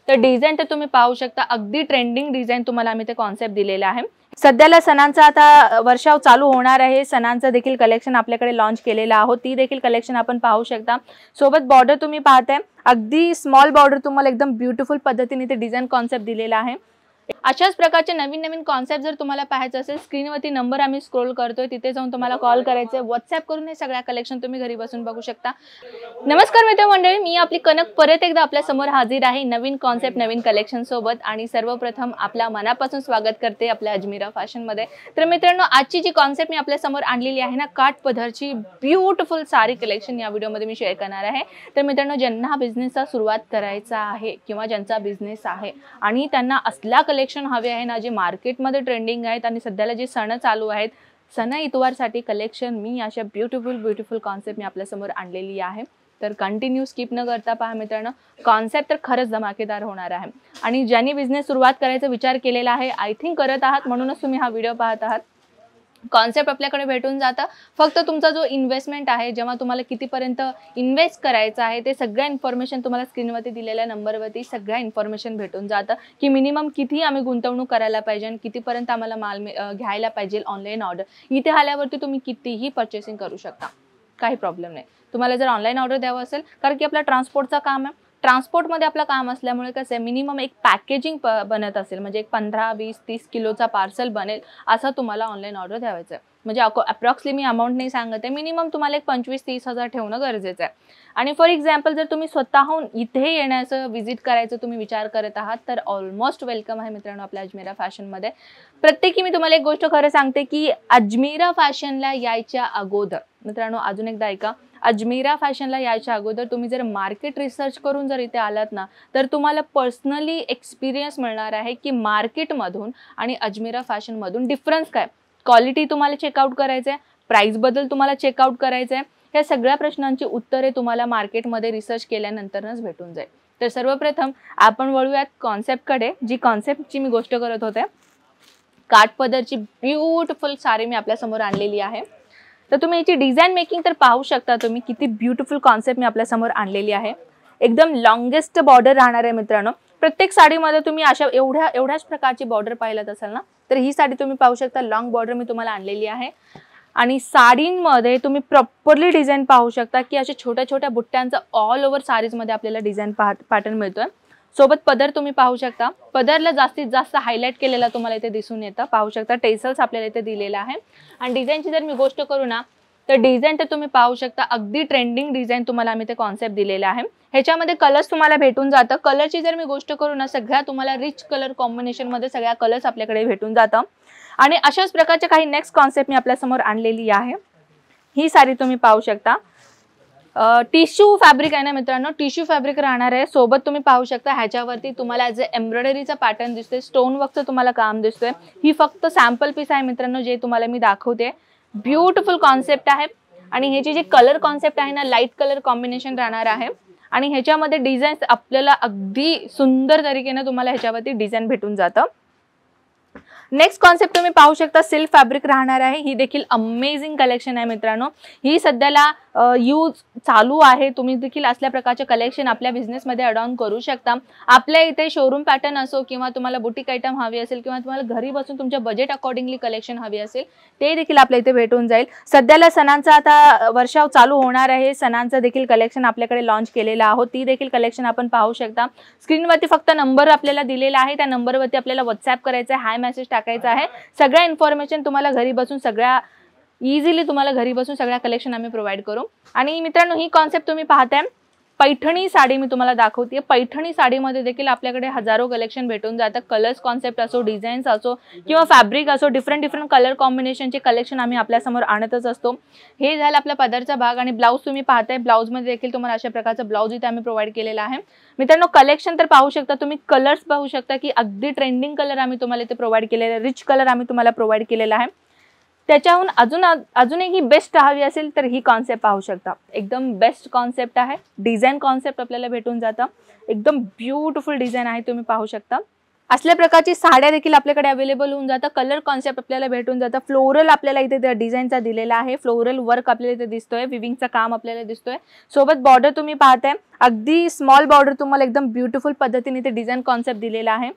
तर डिझाईन तर तुम्ही पाहू शकता, अगदी ट्रेंडिंग डिझाईन तुम्हाला आम्ही ते कॉन्सेप्ट दिलेला आहे। सध्याला सणांचा आता वर्षाव चालू होणार आहे, सणांचं देखील कलेक्शन आपल्याकडे लॉन्च केलेलं आहोत, ती देखील कलेक्शन आपण पाहू शकता। सोबत बॉर्डर तुम्ही पाहताय, अगदी स्मॉल बॉर्डर तुम्हाला एकदम ब्युटिफुल पद्धतीने ते डिझाईन कॉन्सेप्ट दिलेला आहे। अशाच प्रकारचे नवीन नवीन कॉन्सेप्ट जर तुम्हाला पाहायचं असेल, स्क्रीनवरती नंबर आम्ही स्क्रोल करतोय, तिथे जाऊन तुम्हाला कॉल करायचे, व्हॉट्सअप करून हे सगळ्या कलेक्शन तुम्ही घरी बसून बघू शकता। नमस्कार मित्रमंडळी, मी आपली कनक परत एकदा आपल्या समोर हाजीर आहे नवीन कॉन्सेप्ट नवीन कलेक्शन सोबत। आणि सर्वप्रथम आपल्या मनापासून स्वागत करते आपल्या अजमेरा फॅशन मध्ये। तर मित्रांनो, आजची जी कॉन्सेप्ट मी आपल्या समोर आणलेली आहे ना, काठ पदरची ब्युटिफुल साडी कलेक्शन या व्हिडिओ मध्ये मी शेअर करणार आहे। तर मित्रांनो, ज्यांना बिझनेसचा सुरुवात करायचा आहे किंवा ज्यांचा बिझनेस आहे आणि त्यांना असला कलेक्शन हवे आहे ना, जे मार्केटमध्ये ट्रेंडिंग आहेत आणि सध्याला जे सण चालू आहेत, सण इतवारसाठी कलेक्शन मी अशा ब्युटिफुल कॉन्सेप्ट मी आपल्या समोर आणलेली आहे। तर कंटिन्यू स्किप न करता पहा मित्रांनो, कॉन्सेप्ट तर खरंच धमाकेदार होणार आहे। आणि ज्यांनी बिझनेस सुरुवात करायचा विचार केलेला आहे, आय थिंक करत आहात, म्हणूनच तुम्ही हा व्हिडिओ पाहत आहात। कॉन्सेप्ट आपल्याकडे भेटून जातं, फक्त तुमचा जो इन्व्हेस्टमेंट आहे, जेव्हा तुम्हाला कितीपर्यंत इन्व्हेस्ट करायचं आहे, ते सगळ्या इन्फॉर्मेशन तुम्हाला स्क्रीनवरती दिलेल्या नंबरवरती सगळ्या इन्फॉर्मेशन भेटून जातं की मिनिमम किती आम्ही गुंतवणूक करायला पाहिजे आणि कितीपर्यंत आम्हाला माल घ्यायला पाहिजे ऑनलाईन ऑर्डर। इथे आल्यावरती तुम्ही कितीही परचेसिंग करू शकता, काही प्रॉब्लेम नाही। तुम्हाला जर ऑनलाईन ऑर्डर द्यावं असेल, कारण की आपला ट्रान्सपोर्टचं काम आहे, ट्रान्सपोर्टमध्ये आपलं काम असल्यामुळे कसं आहे, मिनिमम एक पॅकेजिंग बनत असेल, म्हणजे एक 15, 20, 30 किलोचा पार्सल बनेल असं तुम्हाला ऑनलाईन ऑर्डर द्यावायचं आहे। म्हणजे अप्रॉक्सली मी अमाऊंट नाही सांगत आहे, मिनिमम तुम्हाला एक 25-30 हजार ठेवणं गरजेचं आहे। आणि फॉर एक्झाम्पल, जर तुम्ही स्वतःहून इथे येण्याचं विजिट करायचं तुम्ही विचार करत आहात, तर ऑलमोस्ट वेलकम आहे मित्रांनो आपल्या अजमेरा फॅशनमध्ये। प्रत्येकी मी तुम्हाला एक गोष्ट खरं सांगते की अजमेरा फॅशनला यायच्या अगोदर मित्रांनो, अजून एकदा ऐका, अजमेरा फॅशनला यायच्या अगोदर तुम्ही जर मार्केट रिसर्च करून जर इथे आलात ना, तर तुम्हाला पर्सनली एक्सपिरियन्स मिळणार आहे की मार्केटमधून आणि अजमेरा फॅशनमधून डिफरन्स काय, क्वालिटी तुम्हाला चेकआउट करायचं आहे, प्राइस बद्दल तुम्हाला चेकआउट करायचं आहे, या सगळ्या प्रश्नांची उत्तरे तुम्हाला मार्केटमध्ये रिसर्च केल्यानंतरच भेटून जाईल। तर सर्वप्रथम आपण वळूयात कॉन्सेप्टकडे, जी कॉन्सेप्टची मी गोष्ट करत होते। काठपदरची ब्युटिफुल साडी मी आपल्या समोर आणलेली आहे। तर तुम्ही याची डिझाईन मेकिंग तर पाहू शकता तुम्ही, किती ब्युटिफुल कॉन्सेप्ट मी आपल्या समोर आणलेली आहे। एकदम लॉंगेस्ट बॉर्डर राहणार आहे मित्रांनो। प्रत्येक साडीमध्ये तुम्ही अशा एवढ्याच प्रकारची बॉर्डर पाहिलात असाल ना, तर ही साडी तुम्ही पाहू शकता, लॉंग बॉर्डर मी तुम्हाला आणलेली आहे। आणि साडींमध्ये तुम्ही प्रॉपरली डिझाईन पाहू शकता की अशा छोट्या छोट्या बुट्ट्यांचा ऑल ओव्हर साडीजमध्ये आपल्याला डिझाईन पॅटर्न मिळतोय। सोबत पदर तुम्ही पाहू शकता, पदरला जास्तीत जास्त हायलाइट केलेला तुम्हाला इथे दिसून येतं, पाहू शकता टेसल्स आपल्याला इथे दिलेला आहे। आणि डिझाईनची जर मी गोष्ट करू ना, तर डिझाईन तर तुम्ही पाहू शकता, अगदी ट्रेंडिंग डिझाईन तुम्हाला आम्ही ते कॉन्सेप्ट दिलेला आहे। ह्याच्यामध्ये कलर्स तुम्हाला भेटून जातं। कलरची जर मी गोष्ट करू ना, सगळ्या तुम्हाला रिच कलर कॉम्बिनेशन मध्ये सगळ्या कलर्स आपल्याकडे भेटून जातं। आणि अशाच प्रकारचे काही नेक्स्ट कॉन्सेप्ट मी आपल्या समोर आणलेली आहे। ही साडी तुम्ही पाहू शकता, टिश्यू फॅब्रिक आहे ना मित्रांनो, टिश्यू फॅब्रिक राहणार आहे। सोबत तुम्ही पाहू शकता ह्याच्यावरती तुम्हाला जे एम्ब्रॉयडरीचा पॅटर्न दिसतोय, स्टोन वर्कचं तुम्हाला काम दिसतोय। ही फक्त सॅम्पल पीस आहे मित्रांनो, जे तुम्हाला मी दाखवते। ब्युटिफुल कॉन्सेप्ट आहे आणि ह्याची जी कलर कॉन्सेप्ट आहे ना, लाईट कलर कॉम्बिनेशन राहणार आहे। आणि ह्याच्यामध्ये डिझाईन्स आपल्याला अगदी सुंदर तरीकेने तुम्हाला ह्याच्यावरती डिझाईन भेटून जातं। नेक्स्ट कॉन्सेप्ट तुम्ही पाहू शकता, सिल्क फॅब्रिक राहणार आहे। ही देखील अमेझिंग कलेक्शन आहे मित्रांनो, ही सध्याला यूज चालू आहे। तुम्ही देखील असल्या प्रकारचे कलेक्शन आपल्या बिझनेसमध्ये अडॉन करू शकता। आपल्या इथे शोरूम पॅटर्न असो किंवा तुम्हाला बुटीक आयटम हवी असेल किंवा तुम्हाला घरी बसून तुमच्या बजेट अकॉर्डिंगली कलेक्शन हवी असेल, ते देखील आपल्या इथे भेटून जाईल। सध्याला सणांचा आता वर्षाव चालू होणार आहे, सणांचं देखील कलेक्शन आपल्याकडे लॉन्च केलेलं आहोत, ती देखील कलेक्शन आपण पाहू शकता। स्क्रीनवरती फक्त नंबर आपल्याला दिलेला आहे, त्या नंबरवरती आपल्याला व्हॉट्सअप करायचं आहे, हाय मेसेज टाकायचा आहे। सगळ्या इन्फॉर्मेशन तुम्हाला घरी बसून सगळ्या इझिली तुम्हाला घरी बसून सगळ्या कलेक्शन आम्ही प्रोव्हाइड करू। आणि मित्रांनो, ही कॉन्सेप्ट तुम्ही पाहताय, पैठणी साडी मी तुम्हाला दाखवते। पैठणी साडीमध्ये देखील आपल्याकडे हजारो कलेक्शन भेटून जातं। कलर्स कॉन्सेप्ट असो, डिझाईन्स असो किंवा फॅब्रिक असो, डिफरंट कलर कॉम्बिनेशनचे कलेक्शन आम्ही आपल्यासमोर आणतच असतो। हे झालं आपला पदरचा भाग। आणि ब्लाऊज तुम्ही पाहताय, ब्लाऊजमध्ये देखील तुम्हाला अशा प्रकारचं ब्लाऊज इथे आम्ही प्रोव्हाइड केलेला आहे। मित्रांनो, कलेक्शन तर पाहू शकता तुम्ही, कलर्स पाहू शकता की अगदी ट्रेंडिंग कलर आम्ही तुम्हाला इथे प्रोव्हाइड केलेला आहे, रिच कलर आम्ही तुम्हाला प्रोव्हाइड केलेला आहे। त्याच्याहून अजूनही बेस्ट हवी असेल तर ही कॉन्सेप्ट पाहू शकता, एकदम बेस्ट कॉन्सेप्ट आहे। डिझाईन कॉन्सेप्ट आपल्याला भेटून जातं, एकदम ब्युटिफुल डिझाईन आहे, तुम्ही पाहू शकता। असल्या प्रकारची साड्या देखील आपल्याकडे अवेलेबल होऊन जातं. कलर कॉन्सेप्ट आपल्याला भेटून जातं. फ्लोरल आपल्याला इथे डिझाईनचा दिलेला आहे. फ्लोरल वर्क आपल्याला इथे दिसतोय. विविंगचं काम आपल्याला दिसतोय. सोबत बॉर्डर तुम्ही पाहताय, अगदी स्मॉल बॉर्डर तुम्हाला एकदम ब्युटिफुल पद्धतीने इथे डिझाईन कॉन्सेप्ट दिलेला आहे.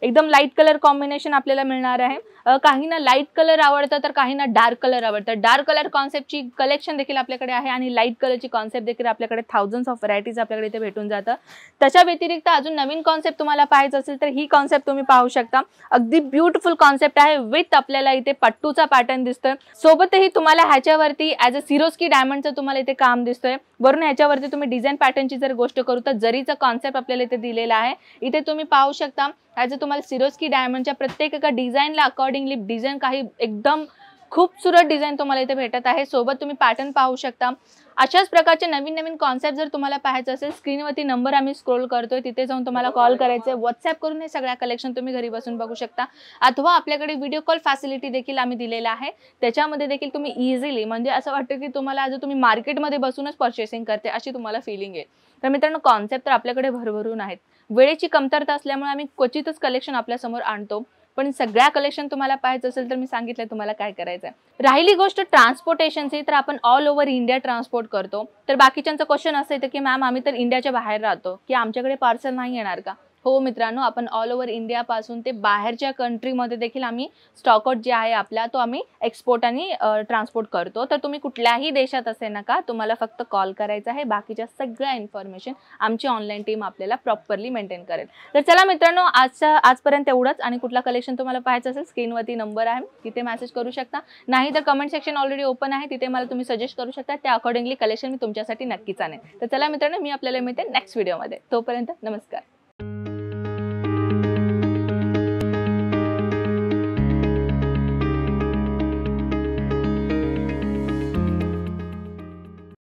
एकदम लाईट कलर कॉम्बिनेशन आपल्याला मिळणार आहे. काहींना लाईट कलर आवडतं तर काहींना डार्क कलर आवडतं. डार्क कलर कॉन्सेप्टची कलेक्शन देखील आपल्याकडे आहे आणि लाईट कलरची कॉन्सेप्ट देखील आपल्याकडे थाउजंड्स ऑफ व्हरायटीज आपल्याकडे इथे भेटून जातं. त्याच्या व्यतिरिक्त अजून नवीन कॉन्सेप्ट तुम्हाला पाहायचं असेल तर ही कॉन्सेप्ट तुम्ही पाहू शकता. अगदी ब्युटिफुल कॉन्सेप्ट आहे. विथ आपल्याला इथे पट्टूचा पॅटर्न दिसतोय. सोबतही तुम्हाला ह्याच्यावरती ॲज अ सिरोस्की डायमंडचं तुम्हाला इथे काम दिसतोय. वरून ह्याच्यावरती तुम्ही डिझाईन पॅटर्नची जर गोष्ट करू तर जरीचा कॉन्सेप्ट आपल्याला इथे दिलेला आहे. इथे तुम्ही पाहू शकता ॲज अ तुम्हाला सिरोस्की डायमंडच्या प्रत्येक एका डिझाईनला अकॉर्डिंगली डिझाईन काही एकदम खूबसूरत डिझाईन तुम्हाला इथे भेटत आहे. सोबत तुम्ही पॅटर्न पाहू शकता. अशाच प्रकारचे नवीन नवीन कॉन्सेप्ट जर तुम्हाला पाहायचं असेल, स्क्रीनवरती नंबर आम्ही स्क्रोल करतोय, तिथे जाऊन तुम्हाला कॉल करायचे. व्हॉट्सअप करून हे सगळ्या कलेक्शन तुम्ही घरी बसून बघू शकता. अथवा आपल्याकडे व्हिडिओ कॉल फॅसिलिटी देखील आम्ही दिलेला आहे. त्याच्यामध्ये देखील तुम्ही इझिली, म्हणजे असं वाटतं की तुम्हाला आज तुम्ही मार्केटमध्ये बसूनच परचेसिंग करते अशी तुम्हाला फिलिंग आहे. तर मित्रांनो, कॉन्सेप्ट तर आपल्याकडे भरभरून आहेत. वेळेची कमतरता असल्यामुळे आम्ही क्वचितच कलेक्शन आपल्यासमोर आणतो. पण सगळ्या कलेक्शन तुम्हाला पाहायचं असेल तर मी सांगितलं तुम्हाला काय करायचं आहे. राहिली गोष्ट ट्रान्सपोर्टेशनची, तर आपण ऑल ओव्हर इंडिया ट्रान्सपोर्ट करतो. तर बाकीच्यांचं क्वेश्चन असं येतं की मॅम आम्ही तर इंडियाच्या बाहेर राहतो, की आमच्याकडे पार्सल नाही येणार का? हो मित्रांनो, आपण ऑल ओव्हर इंडियापासून ते बाहेरच्या कंट्रीमध्ये देखील आम्ही स्टॉकआउट जे आहे आपला तो आम्ही एक्सपोर्ट आणि ट्रान्सपोर्ट करतो. तर तुम्ही कुठल्याही देशात असेल नका, तुम्हाला फक्त कॉल करायचा आहे. बाकीच्या सगळ्या इन्फॉर्मेशन आमची ऑनलाईन टीम आपल्याला प्रॉपरली मेंटेन करेल. तर चला मित्रांनो, आजपर्यंत एवढंच. आणि कुठला कलेक्शन तुम्हाला पाहायचं असेल, स्क्रीनवरती नंबर आहे, तिथे मेसेज करू शकता. नाही तर कमेंट सेक्शन ऑलरेडी ओपन आहे, तिथे मला तुम्ही सजेस्ट करू शकता. त्या अकॉर्डिंगली कलेक्शन मी तुमच्यासाठी नक्कीच आणेन. तर चला मित्रांनो, मी आपल्याला मिळते नेक्स्ट व्हिडिओमध्ये. तोपर्यंत नमस्कार.